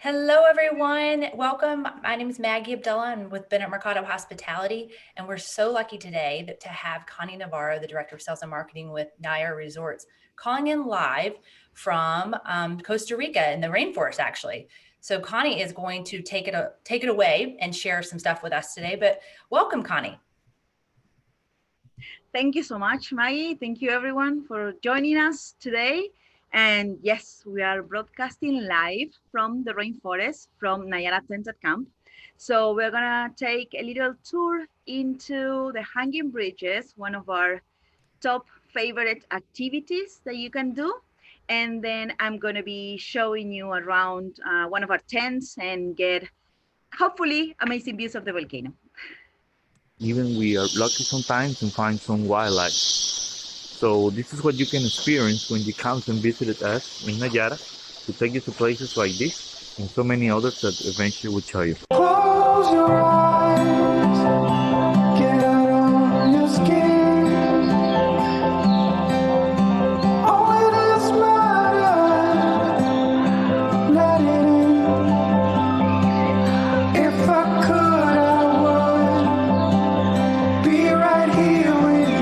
Hello, everyone. Welcome. My name is Maggie Abdullah. I'm with Bennett Mercado Hospitality, and we're so lucky today to have Connie Navarro, the Director of Sales and Marketing with Nayara Resorts, calling in live from Costa Rica in the rainforest, actually. So Connie is going to take it away and share some stuff with us today. But welcome, Connie. Thank you so much, Maggie. Thank you, everyone, for joining us today. And yes, we are broadcasting live from the rainforest from Nayara Tented Camp. So we're gonna take a little tour into the hanging bridges, one of our top favorite activities that you can do. And then I'm gonna be showing you around one of our tents and get hopefully amazing views of the volcano. Even we are lucky sometimes and find some wildlife. So this is what you can experience when you come and visit us in Nayara to take you to places like this and so many others that eventually will show you. Close your eyes, get out on your skin. All it is matter, let it in. If I could, I would be right here with you.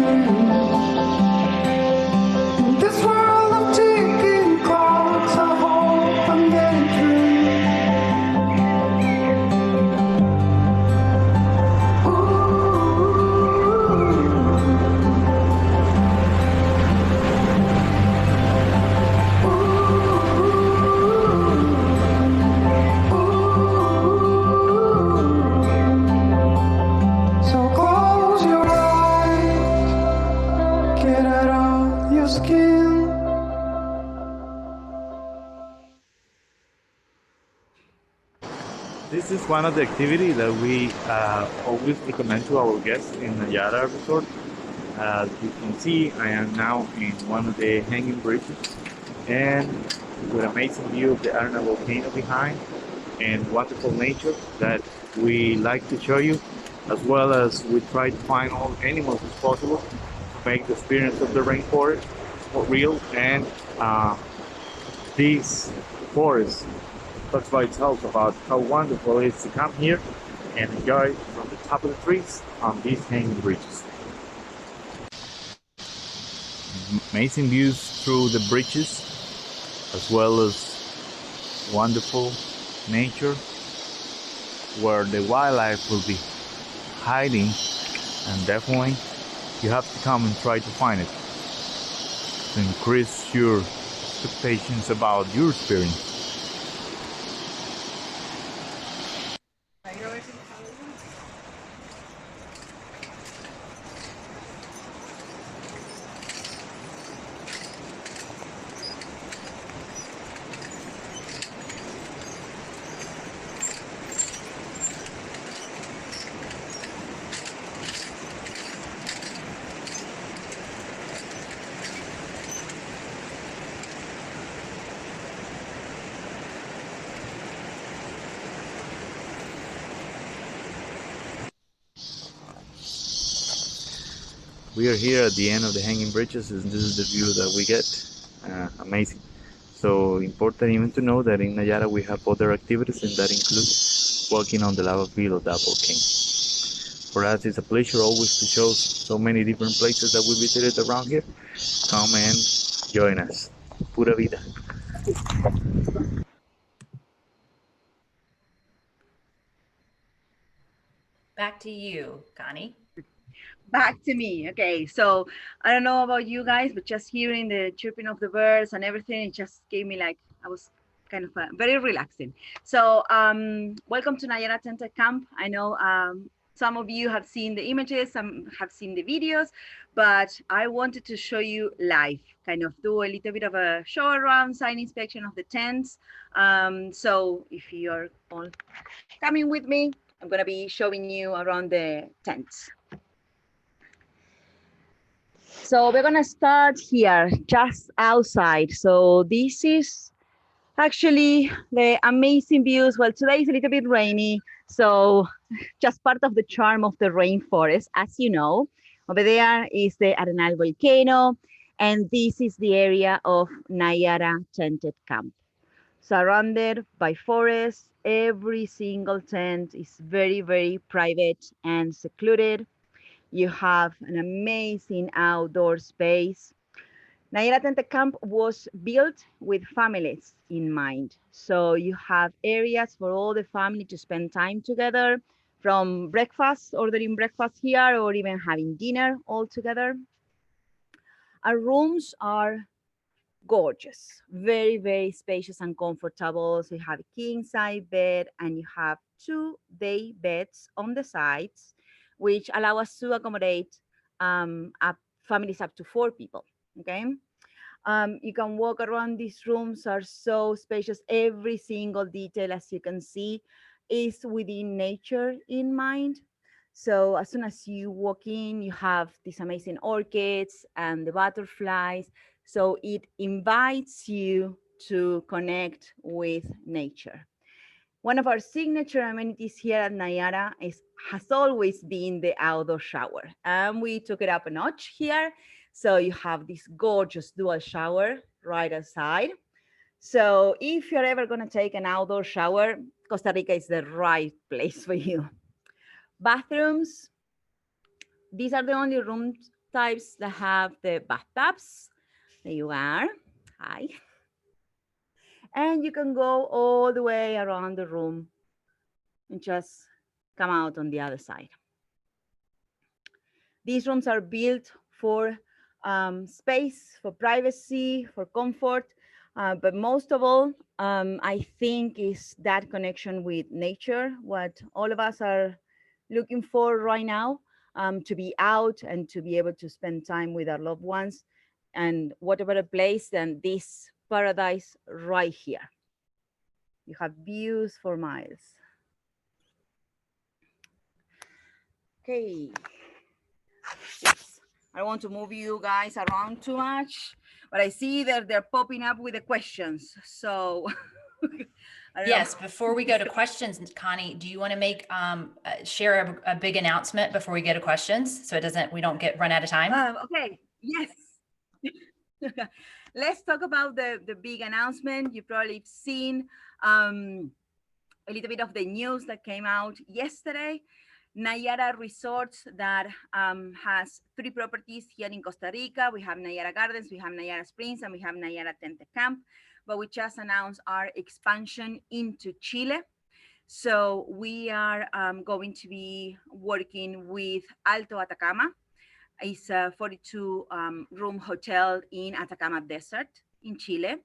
In this world of ticking clocks, I hope I'm getting through. So close your eyes, get out of your skin. This is one of the activities that we always recommend to our guests in Nayara Resort. As you can see, I am now in one of the hanging bridges and with amazing view of the Arenal volcano behind and wonderful nature that we like to show you, as well as we try to find all animals as possible to make the experience of the rainforest more real. And this forest talks by itself about how wonderful it is to come here and enjoy from the top of the trees on these hanging bridges. Amazing views through the bridges, as well as wonderful nature where the wildlife will be hiding, and definitely you have to come and try to find it to increase your expectations about your experience. We are here at the end of the hanging bridges, and this is the view that we get. Amazing. So important even to know that in Nayara we have other activities, and that includes walking on the lava field of that volcano. For us, it's a pleasure always to show so many different places that we visited around here. Come and join us. Pura vida. Back to you, Connie. Back to me. Okay, so I don't know about you guys, but just hearing the chirping of the birds and everything, it just gave me like I was kind of very relaxing. So welcome to Nayara Tented Camp. I know some of you have seen the images, some have seen the videos, but I wanted to show you live, kind of do a little bit of a show around, site inspection of the tents. So if you're all coming with me, I'm gonna be showing you around the tents. So we're gonna start here, just outside. So this is actually the amazing views. Well, today is a little bit rainy, so just part of the charm of the rainforest. As you know, over there is the Arenal volcano, and this is the area of Nayara Tented Camp. surrounded by forests. Every single tent is very, very private and secluded. You have an amazing outdoor space. Nayara Tent Camp was built with families in mind. So you have areas for all the family to spend time together, from breakfast, ordering breakfast here, or even having dinner all together. Our rooms are gorgeous, very, very spacious and comfortable. So you have a king size bed and you have 2 day beds on the sides, which allow us to accommodate families up to 4 people. Okay. You can walk around. These rooms are so spacious. Every single detail, as you can see, is within nature in mind. So as soon as you walk in, you have these amazing orchids and the butterflies. So it invites you to connect with nature. One of our signature amenities here at Nayara has always been the outdoor shower. And we took it up a notch here. So you have this gorgeous dual shower right outside. So if you're ever going to take an outdoor shower, Costa Rica is the right place for you. Bathrooms, these are the only room types that have the bathtubs. There you are. Hi. And you can go all the way around the room and just come out on the other side. These rooms are built for space, for privacy, for comfort, but most of all, I think is that connection with nature, what all of us are looking for right now, to be out and to be able to spend time with our loved ones. And what a better place than this paradise right here. You have views for miles. Okay. I don't want to move you guys around too much, but I see that they're popping up with the questions. So yes, before we go to questions, Connie, do you want to make share a big announcement before we go to questions, so we don't run out of time? Okay. Yes. Let's talk about the big announcement. You've probably seen a little bit of the news that came out yesterday. Nayara Resorts that has 3 properties here in Costa Rica. We have Nayara Gardens, we have Nayara Springs, and we have Nayara Tent Camp. But we just announced our expansion into Chile. So we are going to be working with Alto Atacama. It's a 42 room hotel in Atacama Desert in Chile.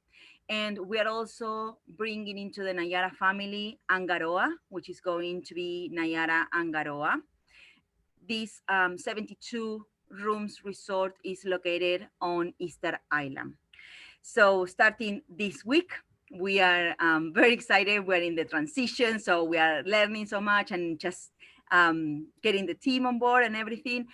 And we are also bringing into the Nayara family Angaroa, which is going to be Nayara Angaroa. This 72 rooms resort is located on Easter Island. So starting this week, we are very excited. We're in the transition, so we are learning so much and just getting the team on board and everything.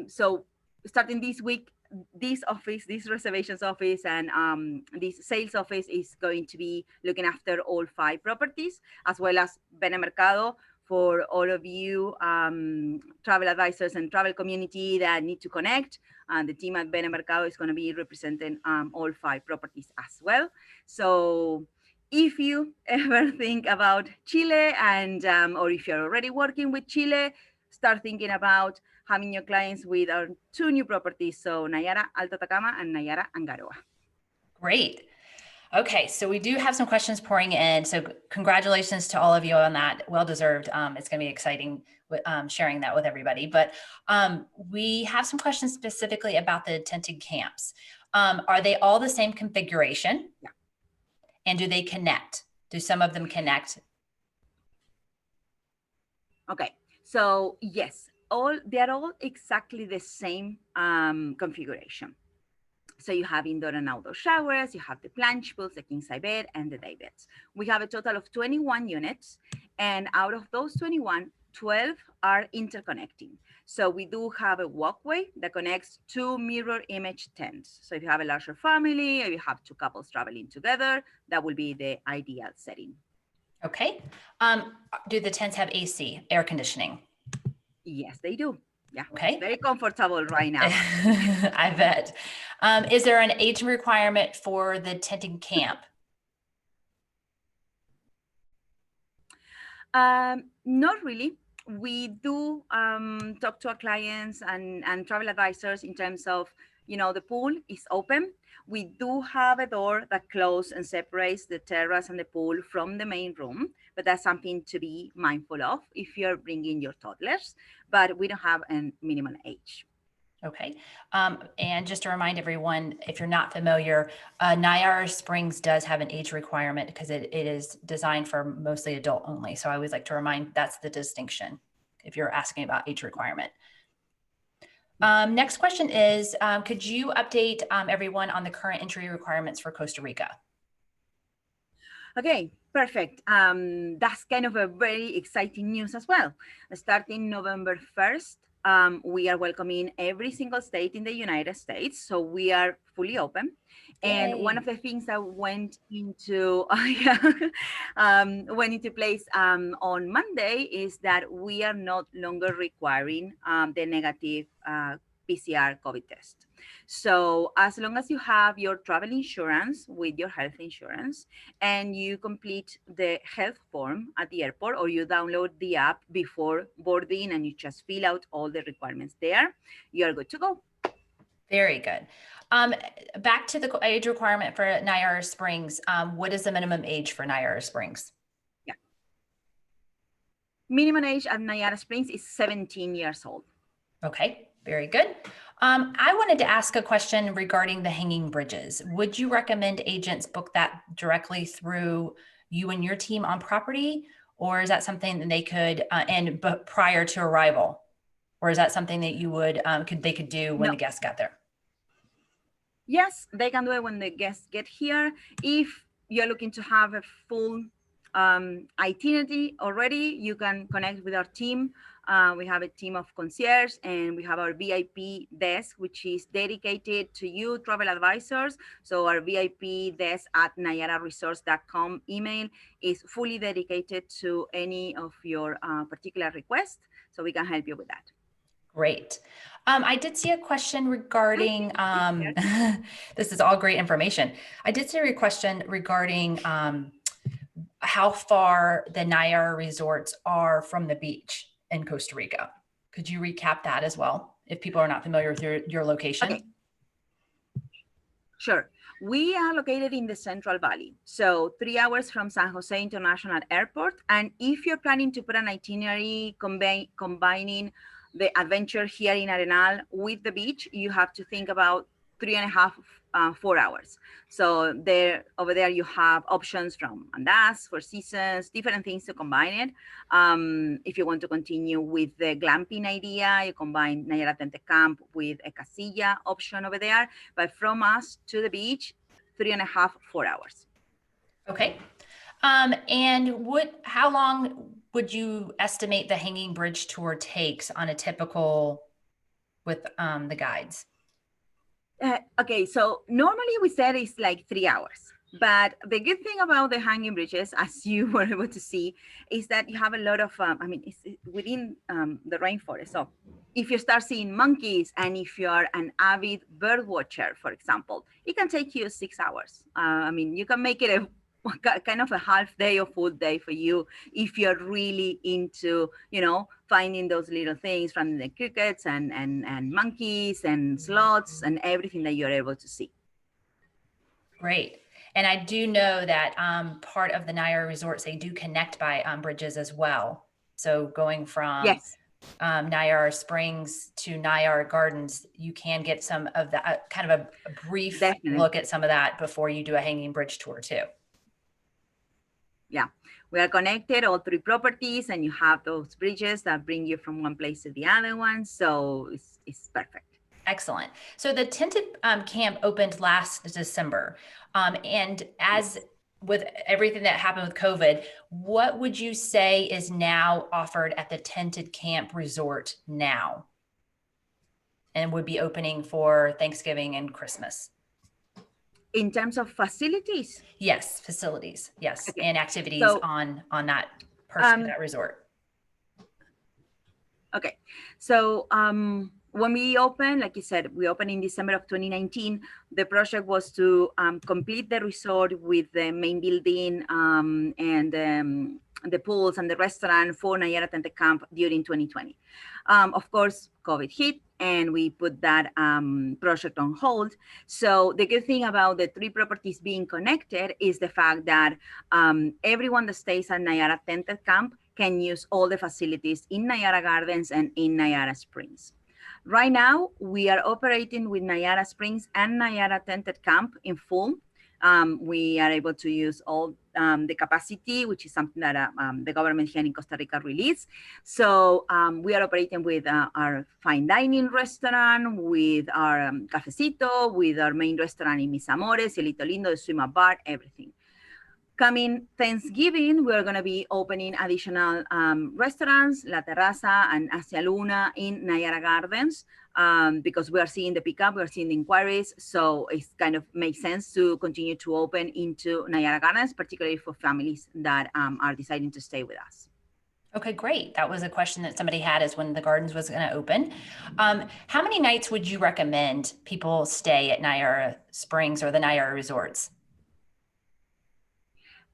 So starting this week, this office, this reservations office, and this sales office is going to be looking after all 5 properties, as well as Benemercado for all of you travel advisors and travel community that need to connect. And the team at Benemercado is going to be representing all 5 properties as well. So if you ever think about Chile and or if you're already working with Chile, start thinking about having your clients with our 2 new properties. So Nayara Alto Atacama and Nayara Angaroa. Great. Okay, so we do have some questions pouring in. So congratulations to all of you on that. Well-deserved. It's going to be exciting sharing that with everybody. But we have some questions specifically about the tented camps. Are they all the same configuration? Yeah. And do they connect? Do some of them connect? Okay, so yes, they're all exactly the same configuration. So you have indoor and outdoor showers, you have the plunge pools, the king size bed, and the day beds. We have a total of 21 units, and out of those 21, 12 are interconnecting. So we do have a walkway that connects 2 mirror image tents. So if you have a larger family, or you have 2 couples traveling together, that will be the ideal setting. Okay. Do the tents have AC, air conditioning? Yes, they do. Yeah. Okay. Very comfortable right now. I bet. Is there an age requirement for the tenting camp? Not really. We do talk to our clients and travel advisors in terms of, the pool is open. We do have a door that closes and separates the terrace and the pool from the main room, but that's something to be mindful of if you're bringing your toddlers, but we don't have a minimum age. Okay. And just to remind everyone, if you're not familiar, Nayara Springs does have an age requirement because it is designed for mostly adult only. So I always like to remind that's the distinction if you're asking about age requirement. Next question is, could you update everyone on the current entry requirements for Costa Rica? Okay, perfect. That's kind of a very exciting news as well. Starting November 1st, we are welcoming every single state in the United States. So we are fully open. And Yay. one of the things that went into went into place on Monday is that we are no longer requiring the negative PCR COVID test. So as long as you have your travel insurance with your health insurance and you complete the health form at the airport, or you download the app before boarding and you just fill out all the requirements there, you're good to go. Very good. Back to the age requirement for Nayara Springs. What is the minimum age for Nayara Springs? Yeah. Minimum age at Nayara Springs is 17 years old. Okay, very good. I wanted to ask a question regarding the hanging bridges. Would you recommend agents book that directly through you and your team on property, or is that something that they could but prior to arrival, or is that something that you would they could do when the guests got there? Yes, they can do it when the guests get here. If you're looking to have a full itinerary already, you can connect with our team. We have a team of concierge, and we have our VIP desk, which is dedicated to you travel advisors. So our VIP desk at nayararesorts.com email is fully dedicated to any of your particular requests. So we can help you with that. Great. I did see a question regarding, this is all great information. I did see a question regarding how far the Nayara Resorts are from the beach in Costa Rica. Could you recap that as well, if people are not familiar with your location? Okay. Sure. We are located in the Central Valley, so 3 hours from San Jose International Airport. And if you're planning to put an itinerary combining the adventure here in Arenal with the beach, you have to think about 3.5, 4 hours. So over there you have options from Andas, Four Seasons, different things to combine it. If you want to continue with the glamping idea, you combine Nayara Tente Camp with a casilla option over there. But from us to the beach, 3.5, 4 hours. Okay. And how long would you estimate the hanging bridge tour takes on a typical with the guides? Okay, so normally we said it's like 3 hours. But the good thing about the hanging bridges, as you were able to see, is that you have a lot of, it's within the rainforest. So if you start seeing monkeys, and if you are an avid bird watcher, for example, it can take you 6 hours. You can make it a kind of a half day or full day for you if you're really into, finding those little things from the crickets and monkeys and sloths and everything that you're able to see. Great. And I do know that part of the Nayara Resorts, they do connect by bridges as well. So going from Nayara Springs to Nayara Gardens, you can get some of that, kind of a brief look at some of that before you do a hanging bridge tour too. Yeah, we are connected, all 3 properties, and you have those bridges that bring you from one place to the other one. So it's perfect. Excellent. So the tented camp opened last December. And as with everything that happened with COVID, what would you say is now offered at the tented camp resort now and would be opening for Thanksgiving and Christmas? In terms of facilities? Yes, facilities. Yes, okay. And activities on that that resort. Okay, so when we opened, like you said, we opened in December of 2019. The project was to complete the resort with the main building and the pools and the restaurant for Nayara Tented Camp during 2020. Of course, COVID hit and we put that project on hold. So the good thing about the 3 properties being connected is the fact that everyone that stays at Nayara Tented Camp can use all the facilities in Nayara Gardens and in Nayara Springs. Right now, we are operating with Nayara Springs and Nayara Tented Camp in full. We are able to use all the capacity, which is something that the government here in Costa Rica released. So we are operating with our fine dining restaurant, with our cafecito, with our main restaurant in Mis Amores, Cielito Lindo, the swim up bar, everything. Coming Thanksgiving, we're going to be opening additional restaurants, La Terraza and Hacia Luna in Nayara Gardens, because we are seeing the pickup, we're seeing the inquiries. So it kind of makes sense to continue to open into Nayara Gardens, particularly for families that are deciding to stay with us. Okay, great. That was a question that somebody had, is when the gardens was going to open. How many nights would you recommend people stay at Nayara Springs or the Nayara Resorts?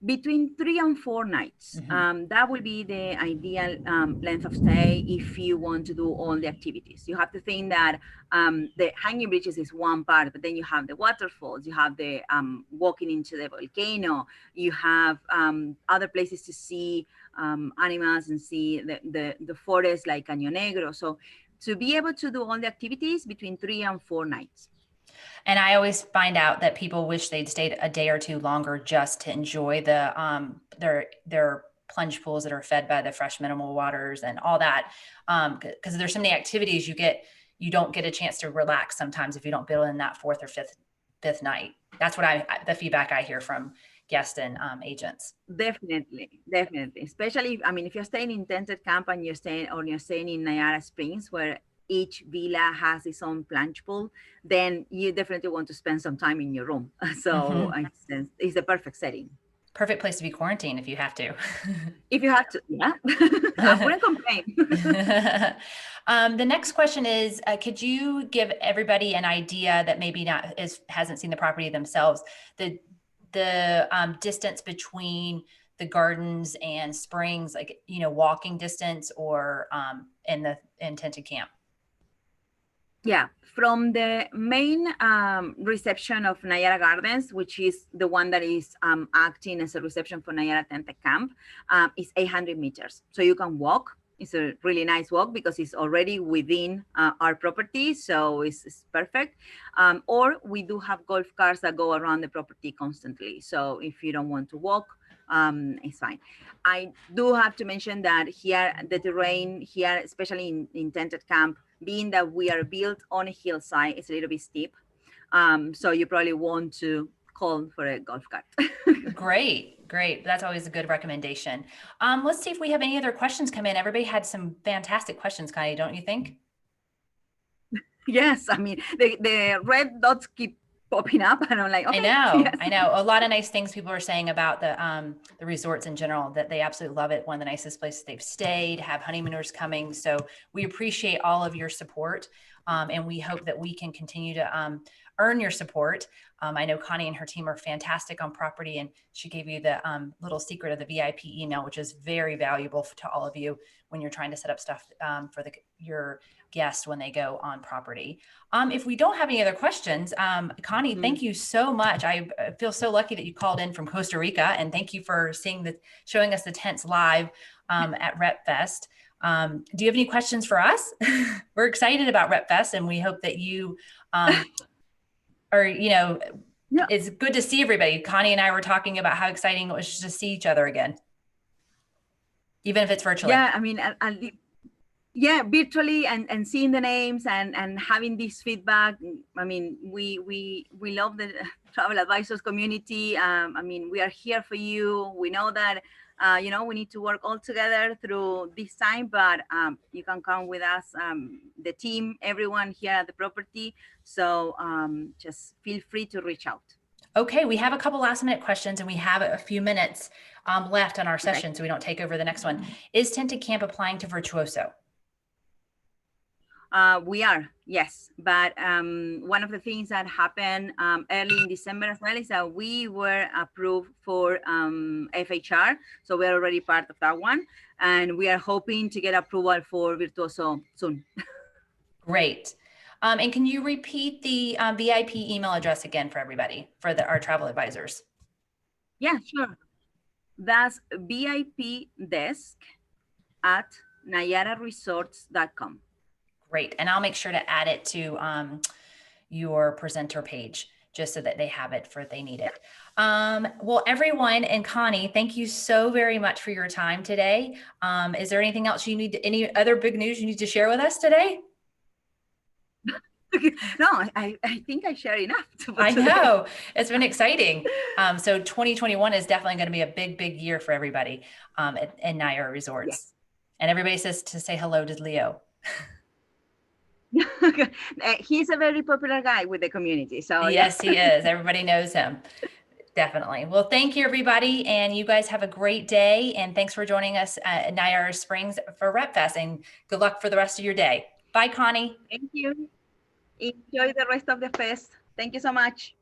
Between 3 and 4 nights. That will be the ideal length of stay if you want to do all the activities. You have to think that the hanging bridges is one part, but then you have the waterfalls, you have the walking into the volcano, you have other places to see animals and see the forest like Caño Negro. So to be able to do all the activities between 3 and 4 nights. And I always find out that people wish they'd stayed a day or two longer just to enjoy the their plunge pools that are fed by the fresh mineral waters and all that. Because there's so many activities you don't get a chance to relax sometimes if you don't build in that 4th or 5th night. That's what the feedback I hear from guests and agents. Definitely. Especially, if you're staying in tented camp and you're staying in Nayara Springs, where each villa has its own plunge pool, then you definitely want to spend some time in your room. So it's the perfect setting. Perfect place to be quarantined if you have to. If you have to, yeah. I wouldn't complain. The next question is, could you give everybody an idea that maybe hasn't seen the property themselves, the distance between the gardens and springs, like, walking distance or in tented camp? Yeah, from the main reception of Nayara Gardens, which is the one that is acting as a reception for Nayara Tented Camp, is 800 meters. So you can walk. It's a really nice walk because it's already within our property, so it's perfect. Or we do have golf carts that go around the property constantly. So if you don't want to walk, it's fine. I do have to mention that here, the terrain here, especially in tented camp, being that we are built on a hillside, it's a little bit steep. So you probably want to call for a golf cart. Great. That's always a good recommendation. Let's see if we have any other questions come in. Everybody had some fantastic questions, Connie, don't you think? Yes, the red dots keep popping up and I'm like, okay. I know. A lot of nice things people are saying about the resorts in general, that they absolutely love it. One of the nicest places they've stayed, have honeymooners coming. So we appreciate all of your support. And we hope that we can continue to earn your support. I know Connie and her team are fantastic on property, and she gave you the little secret of the VIP email, which is very valuable to all of you when you're trying to set up stuff for your guests when they go on property. If we don't have any other questions, Connie, thank you so much. I feel so lucky that you called in from Costa Rica, and thank you for showing us the tents live at Rep Fest. Do you have any questions for us? We're excited about Rep Fest, and we hope that you it's good to see everybody. Connie and I were talking about how exciting it was to see each other again, even if it's virtually. Yeah, virtually and seeing the names and having this feedback. We love the travel advisors community. We are here for you. We know that we need to work all together through this time, but you can come with us, the team, everyone here at the property. So just feel free to reach out. Okay, we have a couple last minute questions, and we have a few minutes left on our session, so we don't take over the next one. Is Tented Camp applying to Virtuoso? We are, yes. But one of the things that happened early in December as well is that we were approved for FHR. So we're already part of that one. And we are hoping to get approval for Virtuoso soon. Great. And can you repeat the VIP email address again for everybody, for our travel advisors? Yeah, sure. That's VIP desk at nayararesorts.com. Great. And I'll make sure to add it to your presenter page just so that they have it for if they need it. Well, everyone, and Connie, thank you so very much for your time today. Is there anything else you need, any other big news you need to share with us today? No, I think I share enough. I know, it's been exciting. So 2021 is definitely going to be a big year for everybody in Nayara Resorts. Yes. And everybody says to say hello to Leo. He's a very popular guy with the community. So yes, he is. Everybody knows him. Definitely. Well, thank you, everybody. And you guys have a great day. And thanks for joining us at Nayara Springs for Rep Fest. And good luck for the rest of your day. Bye, Connie. Thank you. Enjoy the rest of the fest. Thank you so much.